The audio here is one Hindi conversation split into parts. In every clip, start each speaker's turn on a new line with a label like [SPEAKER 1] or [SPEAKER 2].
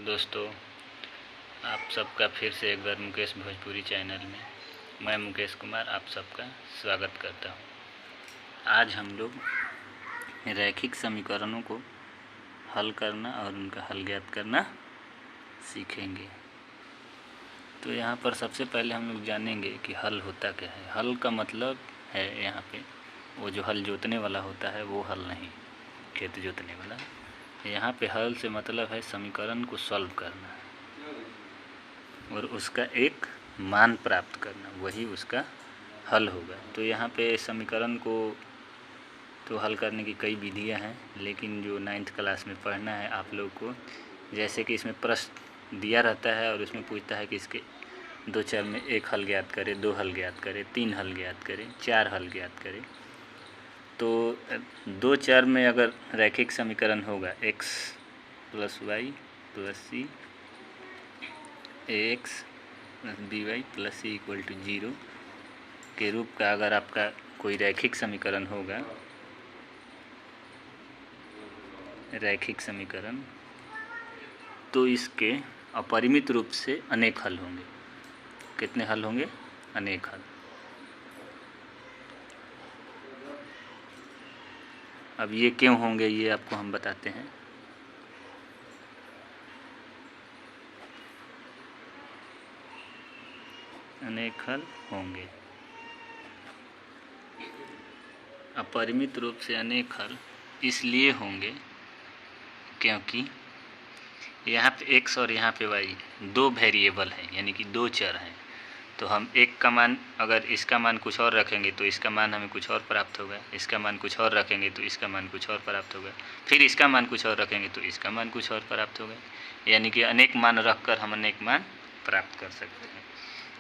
[SPEAKER 1] दोस्तों, आप सबका फिर से एक बार मुकेश भोजपुरी चैनल में मैं मुकेश कुमार आप सबका स्वागत करता हूं। आज हम लोग रैखिक समीकरणों को हल करना और उनका हल ज्ञात करना सीखेंगे। तो यहाँ पर सबसे पहले हम लोग जानेंगे कि हल होता क्या है। हल का मतलब है यहाँ पे वो जो हल जोतने वाला होता है वो हल नहीं, खेत जोतने वाला। यहाँ पे हल से मतलब है समीकरण को सॉल्व करना और उसका एक मान प्राप्त करना, वही उसका हल होगा। तो यहाँ पे समीकरण को तो हल करने की कई विधियाँ हैं, लेकिन जो 9th क्लास में पढ़ना है आप लोग को, जैसे कि इसमें प्रश्न दिया रहता है और उसमें पूछता है कि इसके 2 चर में 1 हल ज्ञात करें, 2 हल ज्ञात करें, 3 हल ज्ञात करें, 4 हल ज्ञात करें। तो 2 चर में अगर रैखिक समीकरण होगा x + y + c ax + by + c = 0 के रूप का अगर आपका कोई रैखिक समीकरण होगा, रैखिक समीकरण, तो इसके अपरिमित रूप से अनेक हल होंगे। कितने हल होंगे? अनेक हल। अब ये क्यों होंगे ये आपको हम बताते हैं। अनेक हल होंगे। अपरिमित रूप से अनेक हल इसलिए होंगे क्योंकि यहाँ पे x और यहाँ पे y 2 वेरिएबल हैं, यानी कि 2 चर हैं। तो हम एक का मान, अगर इसका मान कुछ और रखेंगे तो इसका मान हमें कुछ और प्राप्त होगा, इसका मान कुछ और रखेंगे तो इसका मान कुछ और प्राप्त होगा, फिर इसका मान कुछ और रखेंगे तो इसका मान कुछ और प्राप्त होगा। यानी कि अनेक मान रखकर हम अनेक मान प्राप्त कर सकते हैं।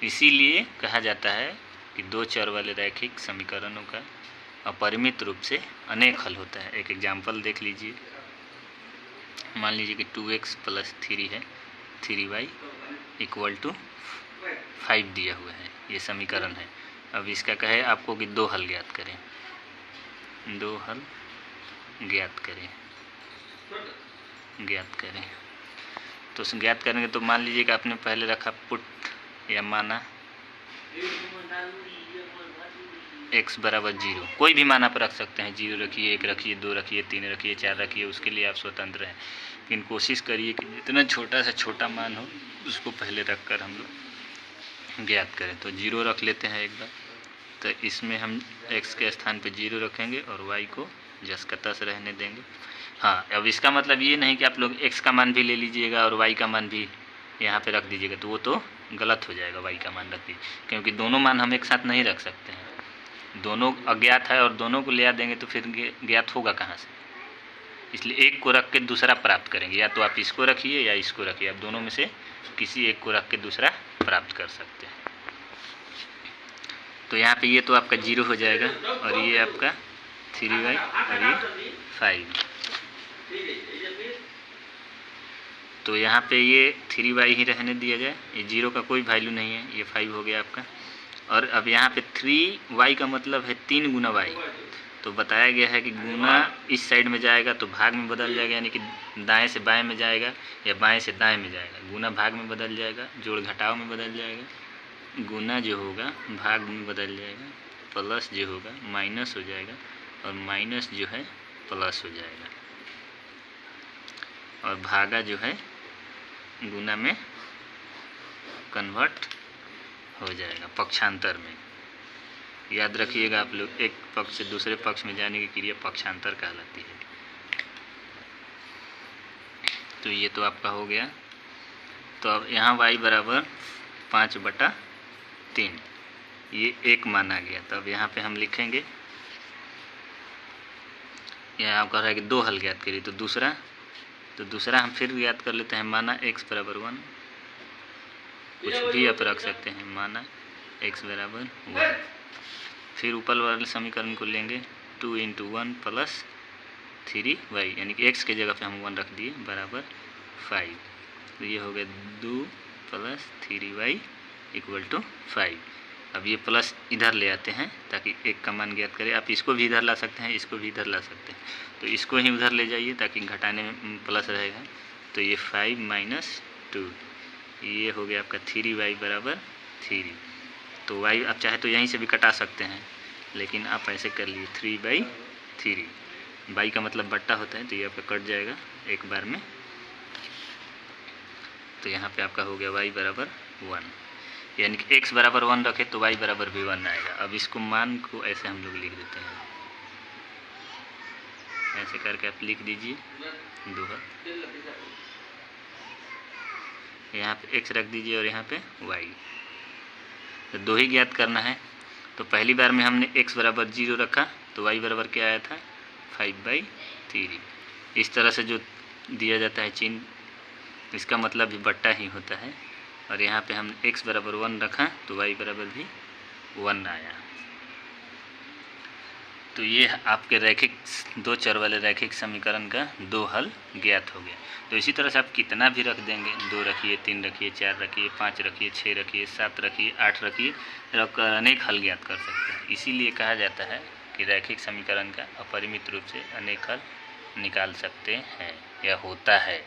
[SPEAKER 1] इसीलिए कहा जाता है कि 2 चर वाले रैखिक समीकरणों का अपरिमित रूप से अनेक हल होता है। एक एग्जाम्पल देख लीजिए। मान लीजिए कि 2x + 3 है, 3y = 5 दिया हुआ है, ये समीकरण है। अब इसका कहे आपको कि 2 हल ज्ञात करें, 2 हल ज्ञात करें। तो ज्ञात करेंगे तो मान लीजिए कि आपने पहले रखा पुट या माना x = 0, कोई भी मान आप रख सकते हैं। 0 रखिए, 1 रखिए, 2 रखिए, 3 रखिए, 4 रखिए, उसके लिए आप स्वतंत्र हैं। लेकिन कोशिश करिए कि जितना छोटा से छोटा मान हो उसको पहले रखकर हम लोग ज्ञात करें। तो 0 रख लेते हैं एक बार। तो इसमें हम x के स्थान पे 0 रखेंगे और y को जस का तस रहने देंगे। हाँ, अब इसका मतलब ये नहीं कि आप लोग x का मान भी ले लीजिएगा और y का मान भी यहाँ पे रख दीजिएगा, तो वो तो गलत हो जाएगा। y का मान रख दीजिए, क्योंकि दोनों मान हम एक साथ नहीं रख सकते हैं। दोनों अज्ञात है और दोनों को ले आ देंगे तो फिर ज्ञात होगा कहाँ से। इसलिए एक को रख के दूसरा प्राप्त करेंगे, या तो आप इसको रखिए या इसको रखिए, आप दोनों में से किसी एक को रख के दूसरा प्राप्त कर सकते हैं। तो यहाँ पे ये तो आपका 0 हो जाएगा और ये आपका 3y और ये 5। तो यहाँ पे ये 3y ही रहने दिया जाए, ये 0 का कोई वैल्यू नहीं है, ये 5 हो गया आपका। और अब यहाँ पे 3y का मतलब है 3 गुना y। तो बताया गया है कि गुना इस साइड में जाएगा तो भाग में बदल जाएगा, यानी कि दाएं से बाएं में जाएगा या बाएं से दाएं में जाएगा। गुना भाग में बदल जाएगा, जोड़ घटाव में बदल जाएगा। गुना जो होगा भाग में बदल जाएगा, प्लस जो होगा माइनस हो जाएगा और माइनस जो है प्लस हो जाएगा, और भागा जो है गुना में कन्वर्ट हो जाएगा पक्षांतर में। याद रखिएगा आप लोग, एक पक्ष से दूसरे पक्ष में जाने की क्रिया पक्षांतर कहलाती है। तो ये तो आपका हो गया। तो अब यहाँ y = 5/3, ये एक माना गया। तो अब यहाँ पे हम लिखेंगे, यहाँ आप कह रहा है कि 2 हल ज्ञात करिए, तो दूसरा हम फिर ज्ञात कर लेते हैं। माना x = 1, कुछ भी आप रख सकते हैं, माना x = 1। फिर ऊपर वाले समीकरण को लेंगे, 2 × 1 + 3y, यानी कि x के जगह पे हम 1 रख दिए, बराबर 5। तो ये हो गया 2 + 3y = 5। अब ये प्लस इधर ले आते हैं ताकि एक का मान ज्ञात करें। आप इसको भी इधर ला सकते हैं, इसको भी इधर ला सकते हैं। तो इसको ही उधर ले जाइए ताकि घटाने में प्लस रहेगा। तो ये 5 माइनस 2, ये हो गया आपका 3y बराबर 3। तो y आप चाहे तो यहीं से भी कटा सकते हैं, लेकिन आप ऐसे कर लिए 3/3। y का मतलब बट्टा होता है, तो ये आपका कट जाएगा एक बार में। तो यहाँ पे आपका हो गया y बराबर 1, यानी कि x बराबर 1 रखे तो y बराबर भी 1 आएगा। अब इसको मान को ऐसे हम लोग लिख देते हैं, ऐसे करके आप लिख दीजिए 2 हाथ, यहाँ पे x रख दीजिए और यहाँ पे y। तो 2 ही ज्ञात करना है। तो पहली बार में हमने x बराबर 0 रखा तो y बराबर क्या आया था 5/3। इस तरह से जो दिया जाता है चिन्ह, इसका मतलब भी बट्टा ही होता है। और यहाँ पे हम x बराबर 1 रखा तो y बराबर भी 1 आया। तो ये आपके रैखिक 2 चर वाले रैखिक समीकरण का 2 हल ज्ञात हो गया। तो इसी तरह से आप कितना भी रख देंगे, 2 रखिए, 3 रखिए, 4 रखिए, 5 रखिए, 6 रखिए, 7 रखिए, 8 रखिए, रखकर अनेक हल ज्ञात कर सकते हैं। इसीलिए कहा जाता है कि रैखिक समीकरण का अपरिमित रूप से अनेक हल निकाल सकते हैं या होता है।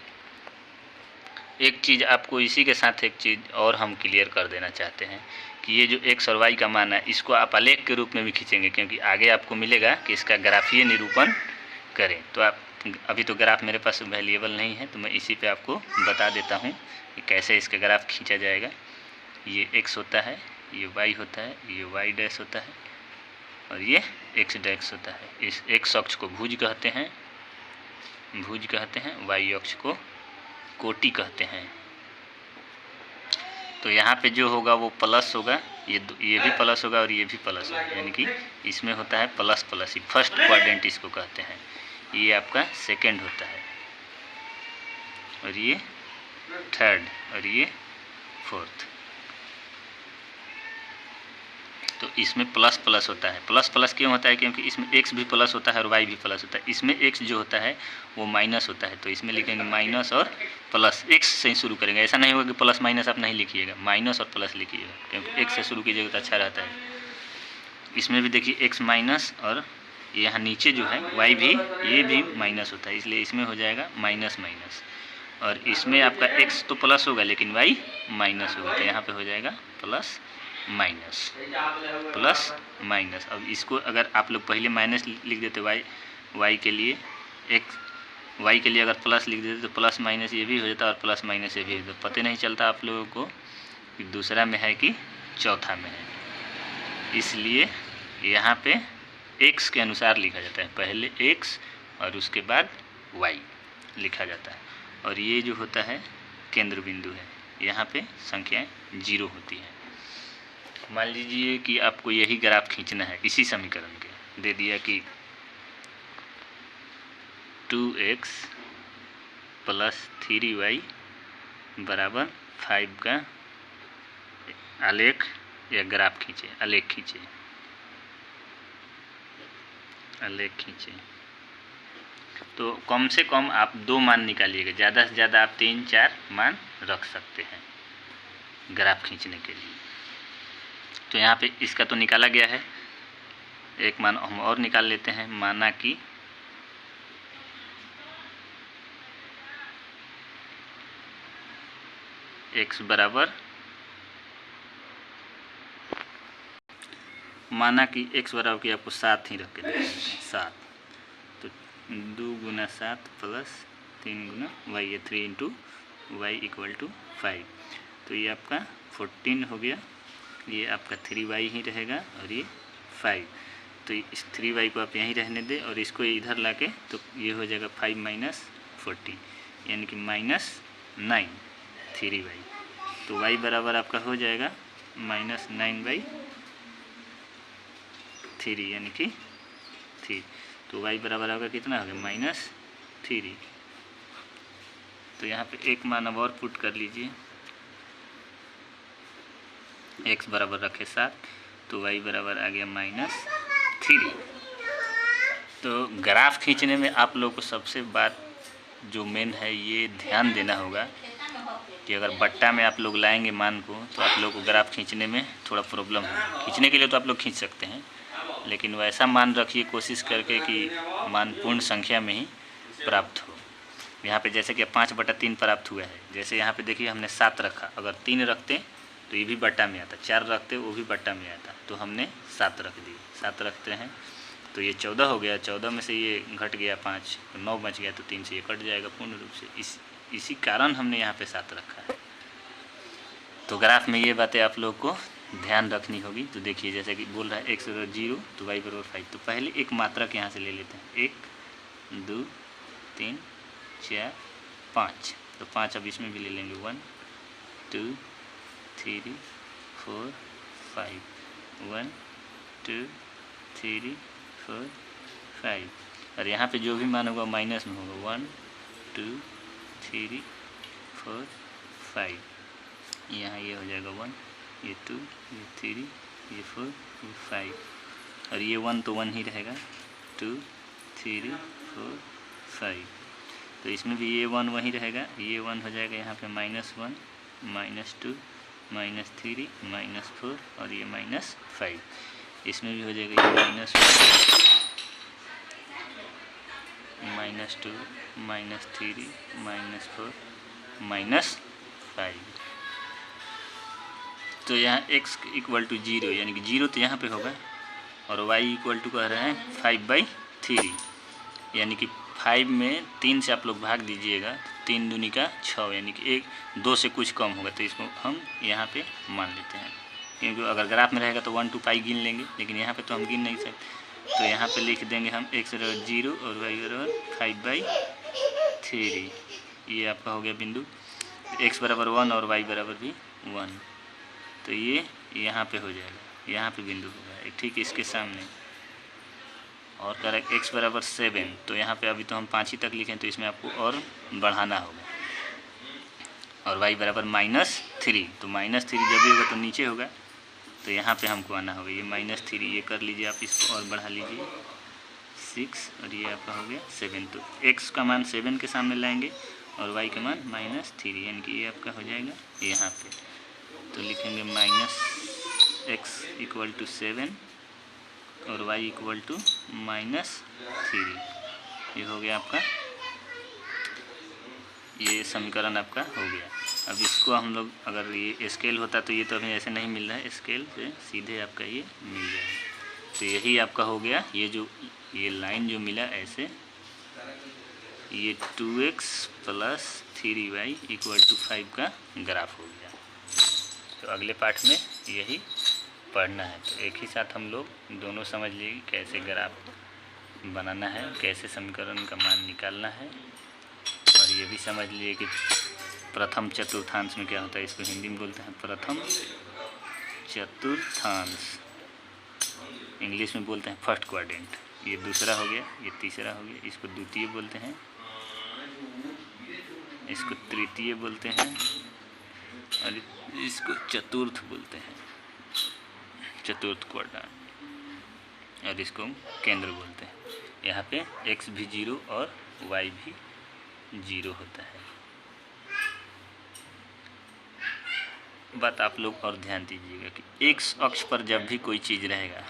[SPEAKER 1] एक चीज़ आपको इसी के साथ एक चीज़ और हम क्लियर कर देना चाहते हैं कि ये जो x और y का मान है, इसको आप आलेख के रूप में भी खींचेंगे, क्योंकि आगे आपको मिलेगा कि इसका ग्राफीय निरूपण करें। तो आप अभी तो ग्राफ मेरे पास अवेलेबल नहीं है, तो मैं इसी पे आपको बता देता हूँ कि कैसे इसका ग्राफ खींचा जाएगा। ये x होता है, ये y होता है, ये y डैश होता है और ये x डैश होता है। इस x अक्ष को भुज कहते हैं, y अक्ष को कोटि कहते हैं। तो यहाँ पे जो होगा वो प्लस होगा, ये भी प्लस होगा और ये भी प्लस होगा, यानी कि इसमें होता है प्लस प्लस, ये फर्स्ट क्वाड्रेंट इसको कहते हैं। ये आपका सेकंड होता है और ये थर्ड और ये फोर्थ। तो इसमें प्लस प्लस होता है। प्लस प्लस क्यों होता है? क्योंकि इसमें x भी प्लस होता है और y भी प्लस होता है। इसमें x जो होता है वो माइनस होता है, तो इसमें लिखेंगे माइनस और प्लस। x से ही शुरू करेंगे, ऐसा नहीं होगा कि प्लस माइनस आप नहीं लिखिएगा, माइनस और प्लस लिखिएगा, क्योंकि x से शुरू कीजिएगा तो अच्छा रहता है। इसमें भी देखिए x माइनस, और यहाँ नीचे जो है y भी, ये भी माइनस होता है, इसलिए इसमें हो जाएगा माइनस माइनस। और इसमें आपका x तो प्लस होगा लेकिन y माइनस होगा, तो यहाँ पे हो जाएगा प्लस माइनस प्लस माइनस। अब इसको अगर आप लोग पहले माइनस लिख देते y के लिए, y के लिए अगर प्लस लिख देते तो प्लस माइनस ये भी हो जाता और प्लस माइनस ये भी हो जाता। पता नहीं चलता आप लोगों को कि दूसरा में है कि चौथा में है। इसलिए यहाँ पे x के अनुसार लिखा जाता है, पहले x और उसके बाद y लिखा जाता है। और ये जो होता है केंद्र बिंदु है, यहाँ पे संख्याएं 0 होती हैं। मान लीजिए कि आपको यही ग्राफ खींचना है इसी समीकरण के, दे दिया कि 2x प्लस 3y बराबर 5 का आलेख या ग्राफ खींचे, आलेख खींचे। तो कम से कम आप 2 मान निकालिएगा, ज़्यादा से ज़्यादा आप 3-4 मान रख सकते हैं ग्राफ खींचने के लिए। तो यहाँ पे इसका तो निकाला गया है, एक मान हम और निकाल लेते हैं। माना कि x बराबर, माना कि x बराबर की आपको 7 ही रख के देते हैं, 7। तो 2 गुना 7 प्लस 3 गुना y, ये 3 इंटू y इक्वल टू 5। तो ये आपका 14 हो गया, ये आपका 3y ही रहेगा और ये 5। तो इस 3y को आप यहीं रहने दें और इसको इधर लाके तो ये हो जाएगा 5 माइनस 14, यानी कि -9 3y। तो y बराबर आपका हो जाएगा -9/3, यानी कि 3। तो y बराबर होगा कितना होगा -3। तो यहाँ पे एक मान अब और पुट कर लीजिए, x बराबर रखे 7, तो y बराबर आ गया -3। तो ग्राफ खींचने में आप लोग को सबसे बात जो मेन है ये ध्यान देना होगा कि अगर बट्टा में आप लोग लाएंगे मान को, तो आप लोग को ग्राफ खींचने में थोड़ा प्रॉब्लम होगा। खींचने के लिए तो आप लोग खींच सकते हैं, लेकिन वैसा मान रखिए कोशिश करके कि मान पूर्ण संख्या में ही प्राप्त हो। यहाँ पे जैसे कि 5/3 प्राप्त हुआ है। जैसे यहाँ पे देखिए हमने 7 रखा, अगर 3 रखते तो ये भी बट्टा में आता, 4 रखते वो भी बट्टा में आता, तो हमने 7 रख दिए। 7 रखते हैं तो ये 14 हो गया। 14 में से ये घट गया 5, तो 9 बच गया, तो 3 से ये कट जाएगा पूर्ण रूप से। इसी कारण हमने यहाँ पे 7 रखा है। तो ग्राफ में ये बातें आप लोग को ध्यान रखनी होगी। तो देखिए जैसे कि बोल रहा है x बराबर 0 तो y बराबर 5। तो पहले एक मात्रक यहाँ से ले लेते हैं, 1 2 3 4 5। तो 5 अब इसमें भी ले लेंगे, 1 2 3 4 5, 1 2 3 4 5। और यहाँ पे जो भी मान होगा माइनस में होगा, 1 2 3 4 5। यहाँ ये हो जाएगा 1, ये 2, ये 3, ये 4, ये 5। और ये 1 तो 1 ही रहेगा, 2 3 4 5। तो इसमें भी ये 1 वही रहेगा, ये 1 हो जाएगा यहाँ पे -1 -2 -3 -4 और ये -5। इसमें भी हो जाएगा ये -1 -2 -3 -4 -5। तो यहाँ x = 0 यानी कि 0 तो यहाँ पे होगा, और y = कह रहे हैं 5/3 यानी कि 5 में 3 से आप लोग भाग दीजिएगा, 3 दूनी का 6 यानी कि 2 से कुछ कम होगा। तो इसको हम यहाँ पे मान लेते हैं, क्योंकि अगर ग्राफ में रहेगा तो 1 2 पाई गिन लेंगे, लेकिन यहाँ पे तो हम गिन नहीं सकते। तो यहाँ पे लिख देंगे हम x = 0 और y = 5/3। ये आपका हो गया बिंदु। x बराबर 1 और y बराबर भी 1, तो ये यहाँ पे हो जाएगा, यहाँ पे बिंदु होगा ठीक इसके सामने। और करें x बराबर 7, तो यहाँ पे अभी तो हम 5 ही तक लिखें, तो इसमें आपको और बढ़ाना होगा। और y बराबर -3, तो -3 जब भी होगा तो नीचे होगा, तो यहाँ पे हमको आना होगा। ये -3 ये कर लीजिए आप, इसको और बढ़ा लीजिए 6, और ये आपका हो गया 7। तो x का मान 7 के सामने लाएंगे और y का मान -3, यानी कि ये आपका हो जाएगा यहाँ पे। तो लिखेंगे -x = 7 और y = -3। ये हो गया आपका, ये समीकरण आपका हो गया। अब इसको हम लोग, अगर ये स्केल होता तो ये तो अभी ऐसे नहीं मिल रहा है, स्केल से सीधे आपका ये मिल जाएगा। तो यही आपका हो गया, ये लाइन जो मिला ऐसे, ये 2x + 3y = 5 का ग्राफ हो गया। तो अगले पाठ में यही पढ़ना है। तो एक ही साथ हम लोग दोनों समझ लिए कैसे ग्राफ बनाना है, कैसे समीकरण का मान निकालना है, और ये भी समझ लिए कि प्रथम चतुर्थांश में क्या होता है। इसको हिंदी में बोलते हैं प्रथम चतुर्थांश, इंग्लिश में बोलते हैं फर्स्ट क्वाड्रेंट। ये दूसरा हो गया, ये तीसरा हो गया, इसको द्वितीय बोलते हैं, इसको तृतीय बोलते हैं, और इसको चतुर्थ बोलते हैं, चतुर्थ क्वाड्रेंट, और इसको केंद्र बोलते हैं। यहाँ पे x भी 0 और y भी 0 होता है। बात आप लोग और ध्यान दीजिएगा कि x अक्ष पर जब भी कोई चीज़ रहेगा,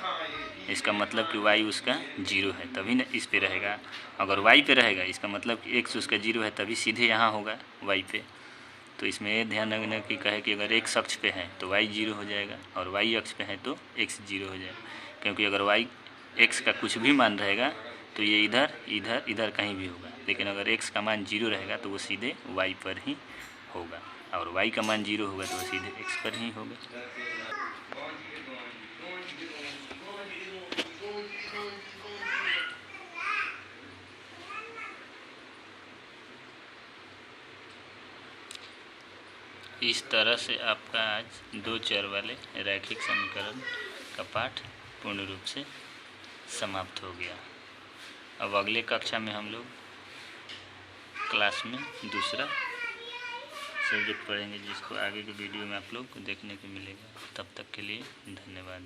[SPEAKER 1] इसका मतलब कि y उसका 0 है, तभी ना इस पे रहेगा। अगर y पे रहेगा, इसका मतलब कि x उसका 0 है, तभी सीधे यहाँ होगा y पे। तो इसमें ये ध्यान रखना कि कहे कि अगर x अक्ष पे है तो y 0 हो जाएगा, और y अक्ष पे है तो x 0 हो जाएगा। क्योंकि अगर y x का कुछ भी मान रहेगा तो ये इधर इधर इधर कहीं भी होगा, लेकिन अगर x का मान 0 रहेगा तो वो सीधे y पर ही होगा, और y का मान 0 होगा तो वो सीधे x पर ही होगा। इस तरह से आपका आज 2 चर वाले रैखिक समीकरण का पाठ पूर्ण रूप से समाप्त हो गया। अब अगले कक्षा में हम लोग क्लास में दूसरा सब्जेक्ट पढ़ेंगे, जिसको आगे के वीडियो में आप लोग को देखने को मिलेगा। तब तक के लिए धन्यवाद।